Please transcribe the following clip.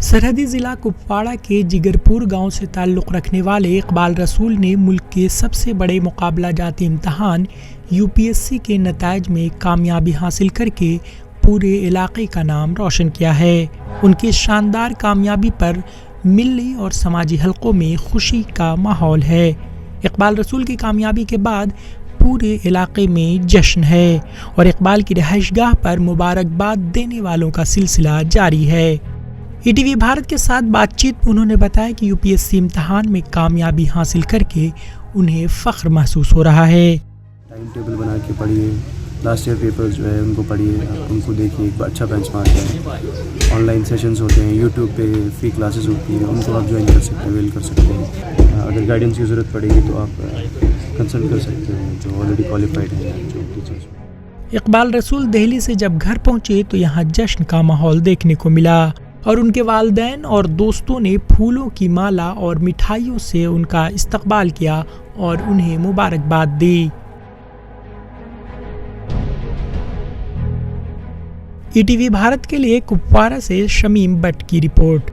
सरहदी ज़िला कुपवाड़ा के जिगरपुर गांव से ताल्लुक़ रखने वाले इकबाल रसूल ने मुल्क के सबसे बड़े मुकाबला जाती इम्तहान यूपीएससी के नताइज में कामयाबी हासिल करके पूरे इलाके का नाम रोशन किया है। उनकी शानदार कामयाबी पर मिली और समाजी हलकों में खुशी का माहौल है। इकबाल रसूल की कामयाबी के बाद पूरे इलाके में जश्न है और इकबाल की रिहाइशगाह पर मुबारकबाद देने वालों का सिलसिला जारी है। ईटीवी भारत के साथ बातचीत में उन्होंने बताया कि यूपीएससी इम्तहान में कामयाबी हासिल करके उन्हें फ़ख्र महसूस हो रहा है। टाइम टेबल बना के पढ़िए, लास्ट ईयर पेपर्स जो है उनको पढ़िए, उनको देखिए, एक अच्छा बेंचमार्क है। ऑनलाइन सेशंस होते हैं, यूट्यूब पे फ्री क्लासेस होती हैं, उनको आप ज्वाइन कर सकते हैं, अवेल कर सकते हैं। अगर गाइडेंस की ज़रूरत पड़ेगी तो आप कंसल्ट कर सकते हैं जो ऑलरेडी क्वालिफाइड हैं जो टीचर्स। इकबाल रसूल दिल्ली से जब घर पहुंचे तो यहाँ जश्न का माहौल देखने को मिला और उनके वालिदैन और दोस्तों ने फूलों की माला और मिठाइयों से उनका इस्तकबाल किया और उन्हें मुबारकबाद दी। ईटीवी भारत के लिए कुपवाड़ा से शमीम बट की रिपोर्ट।